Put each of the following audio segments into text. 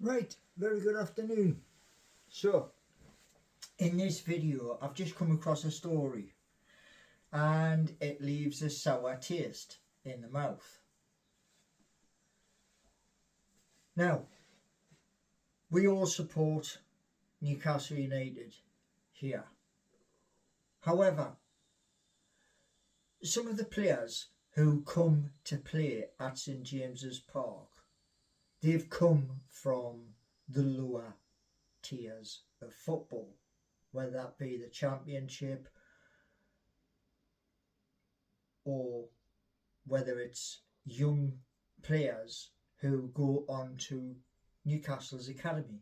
Right, very good afternoon. So, in this video I've just come across a story and it leaves a sour taste in the mouth. Now, we all support Newcastle United here. However, some of the players who come to play at St James's Park, they've come from the lower tiers of football, whether that be the Championship or whether it's young players who go on to Newcastle's academy.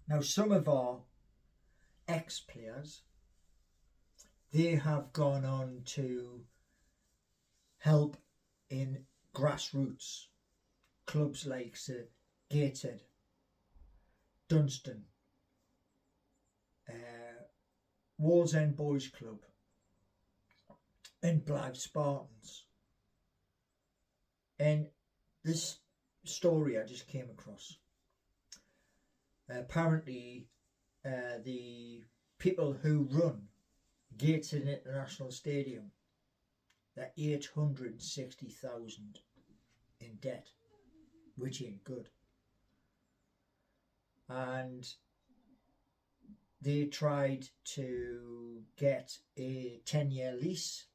Now, some of our ex-players, they have gone on to help in grassroots clubs like Gateshead, Dunston, Wallend Boys Club and Blyth Spartans. And this story I just came across, apparently the people who run Gateshead International Stadium, they're 860,000 in debt, which ain't good. And they tried to get a 10-year lease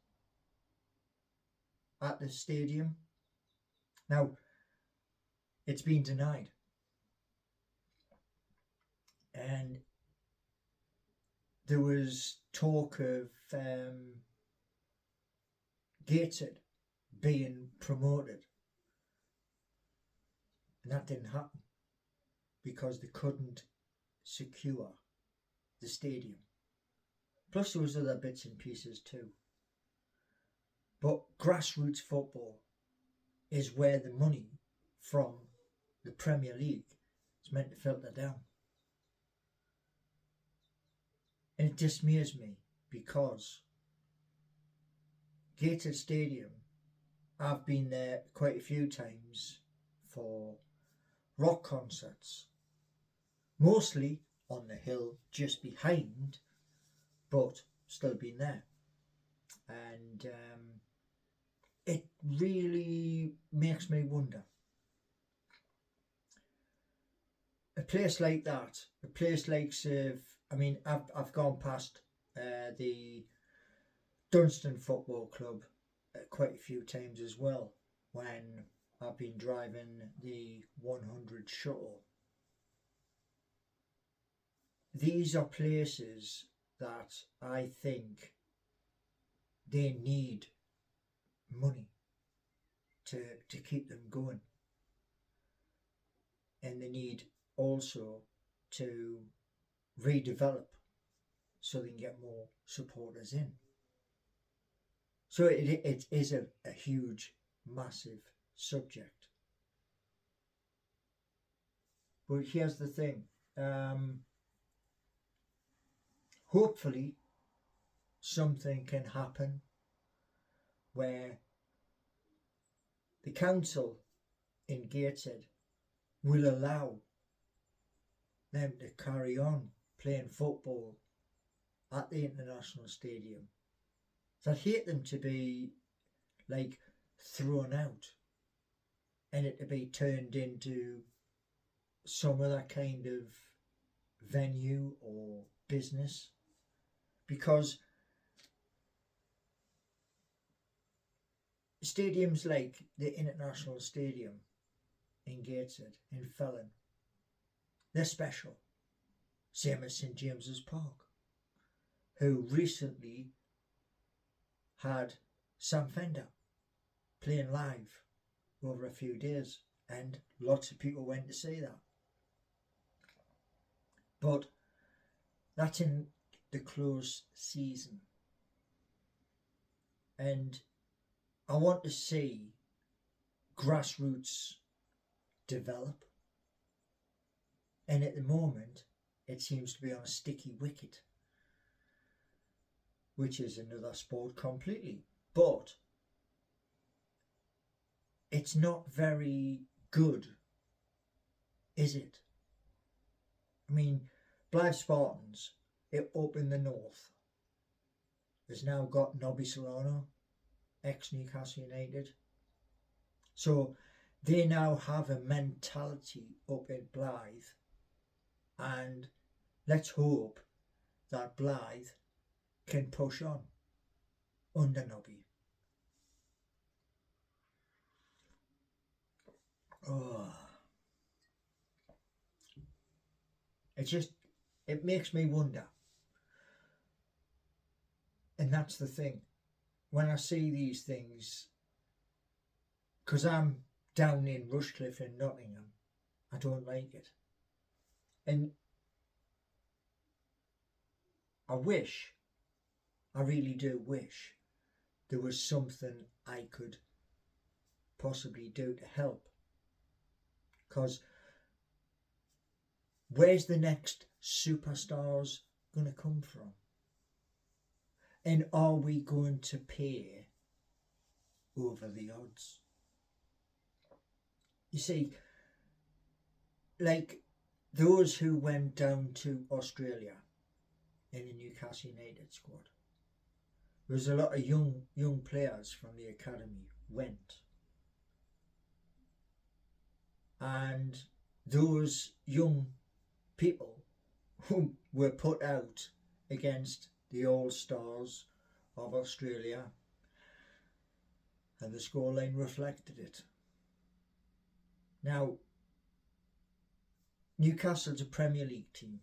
at the stadium. Now, it's been denied. And there was talk of Gateshead being promoted. And that didn't happen because they couldn't secure the stadium. Plus there was other bits and pieces too. But grassroots football is where the money from the Premier League is meant to filter down. And it dismays me because Gateshead Stadium, I've been there quite a few times for rock concerts, mostly on the hill just behind, but still been there. And it really makes me wonder. A place like that, a place like I've gone past the Dunston Football Club quite a few times as well when I've been driving the 100 shuttle. These are places that I think they need money to keep them going, and they need also to redevelop so they can get more supporters in. So it is a huge, massive subject. But here's the thing. Hopefully something can happen where the council in Gateshead will allow them to carry on playing football at the International Stadium. So I'd hate them to be like thrown out and it to be turned into some other kind of venue or business, because stadiums like the International Stadium in Gateshead, in Felon, they're special, same as St James's Park, who recently had Sam Fender playing live over a few days, and lots of people went to see that. But that's in the close season, and I want to see grassroots develop, and at the moment it seems to be on a sticky wicket, which is another sport completely. But it's not very good, is it? I mean, Blyth Spartans, up in the north, has now got Nobby Solano, ex-Newcastle United. So they now have a mentality up in Blyth, and let's hope that Blyth can push on under Nobby. Oh. It makes me wonder. And that's the thing. When I see these things, because I'm down in Rushcliffe in Nottingham, I don't like it. And I really do wish, there was something I could possibly do to help. Because where's the next superstars going to come from? And are we going to pay over the odds? You see, like those who went down to Australia in the Newcastle United squad, there was a lot of young players from the academy went. And those young people who were put out against the All-Stars of Australia, and the scoreline reflected it. Now, Newcastle's a Premier League team,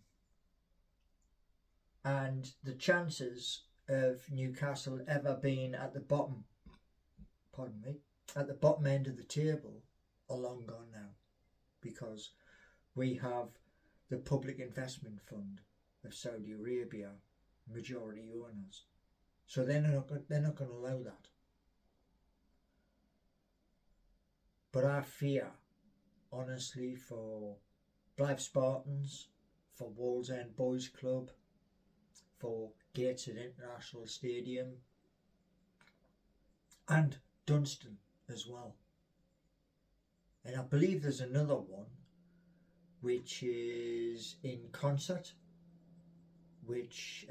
and the chances of Newcastle ever being at the bottom, at the bottom end of the table are long gone now, because we have the Public Investment Fund of Saudi Arabia majority owners, so they're not going to allow that. But I fear, honestly, for Blyth Spartans, for Wallend Boys Club, for Gateshead International Stadium, and Dunston as well. And I believe there's another one which is in concert, which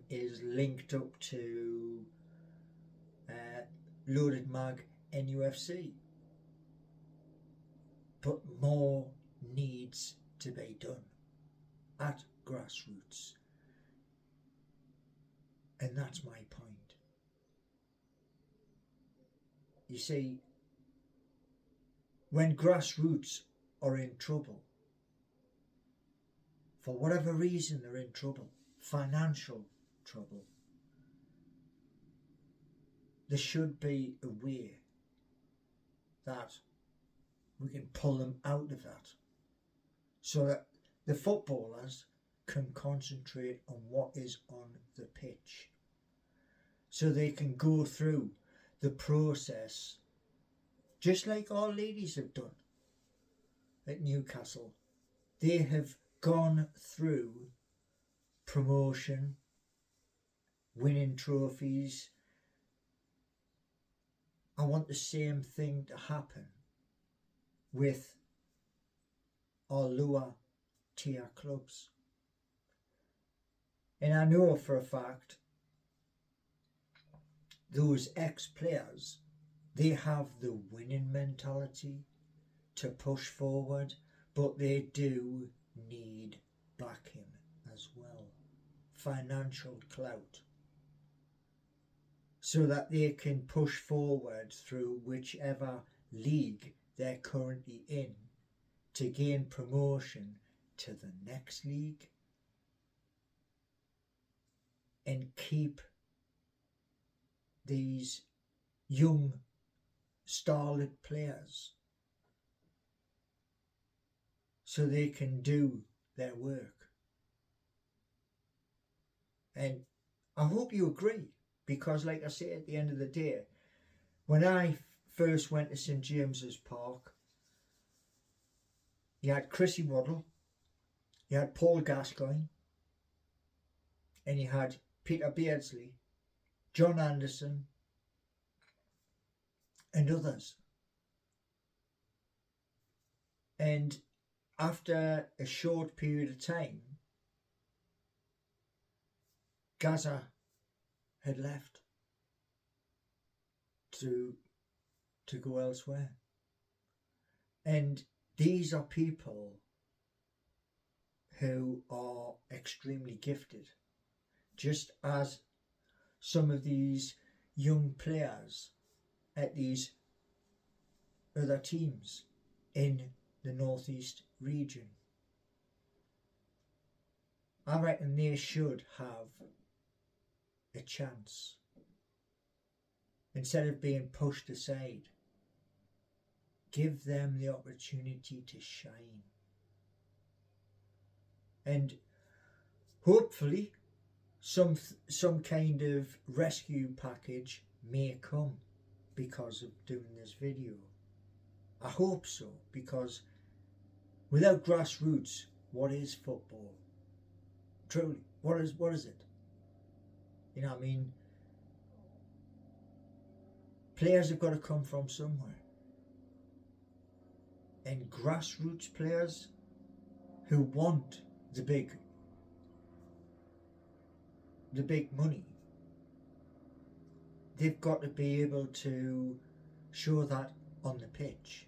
is linked up to Loaded Mag NUFC. But more needs to be done at Grassroots. And that's my point. You see, when Grassroots are in trouble, for whatever reason they're in trouble, financial trouble, there should be a way that we can pull them out of that, so that the footballers can concentrate on what is on the pitch, so they can go through the process just like our ladies have done at Newcastle. They have gone through promotion, winning trophies. I want the same thing to happen with our lower tier clubs. And I know for a fact those ex-players, they have the winning mentality to push forward, but they do need backing as well, financial clout, so that they can push forward through whichever league they're currently in to gain promotion to the next league and keep these young starlet players so they can do their work. And I hope you agree, because like I say, at the end of the day, when I first went to St James's Park, you had Chrissy Waddle, you had Paul Gascoigne, and you had Peter Beardsley, John Anderson, and others. And after a short period of time, Gaza had left to go elsewhere. And these are people who are extremely gifted, just as some of these young players at these other teams in the northeast region. I reckon they should have a chance instead of being pushed aside. Give them the opportunity to shine, and hopefully some kind of rescue package may come because of doing this video. I hope so, because without grassroots, what is football? Truly, what is it? You know what I mean? Players have got to come from somewhere. And grassroots players who want the big money, they've got to be able to show that on the pitch.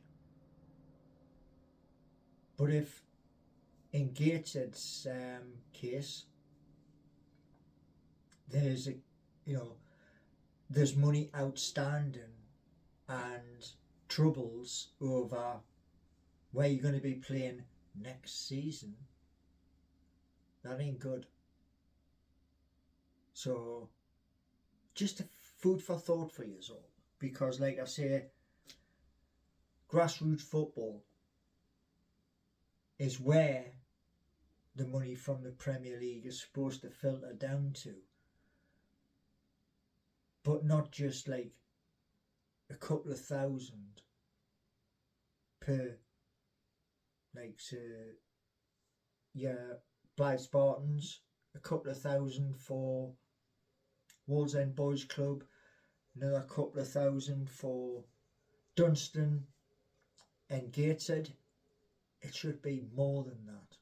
But if in Gateshead's case, there's there's money outstanding and troubles over where you're going to be playing next season, that ain't good. So just a food for thought for you all, because like I say, grassroots football is where the money from the Premier League is supposed to filter down to, but not just like a couple of thousand per, like Blyth Spartans, a couple of thousand for Wallend Boys Club, another couple of thousand for Dunston and Gateshead. It should be more than that,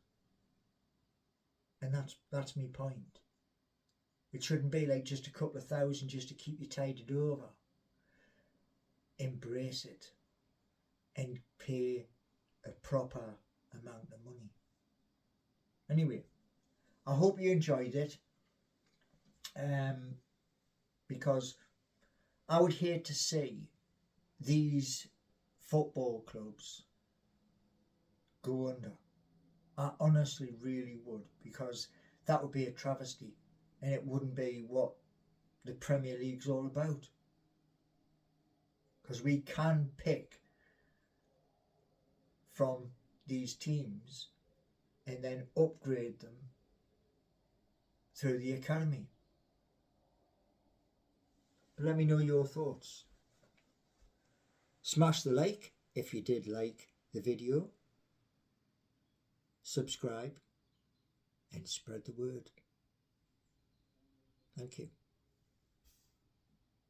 and that's my point. It shouldn't be like just a couple of thousand just to keep you tided over. Embrace it and pay a proper amount of money. Anyway, I hope you enjoyed it, because I would hate to see these football clubs go under. I honestly really would, because that would be a travesty, and it wouldn't be what the Premier League's all about. Because we can pick from these teams and then upgrade them through the academy. But let me know your thoughts. Smash the like if you did like the video. Subscribe and spread the word. Thank you.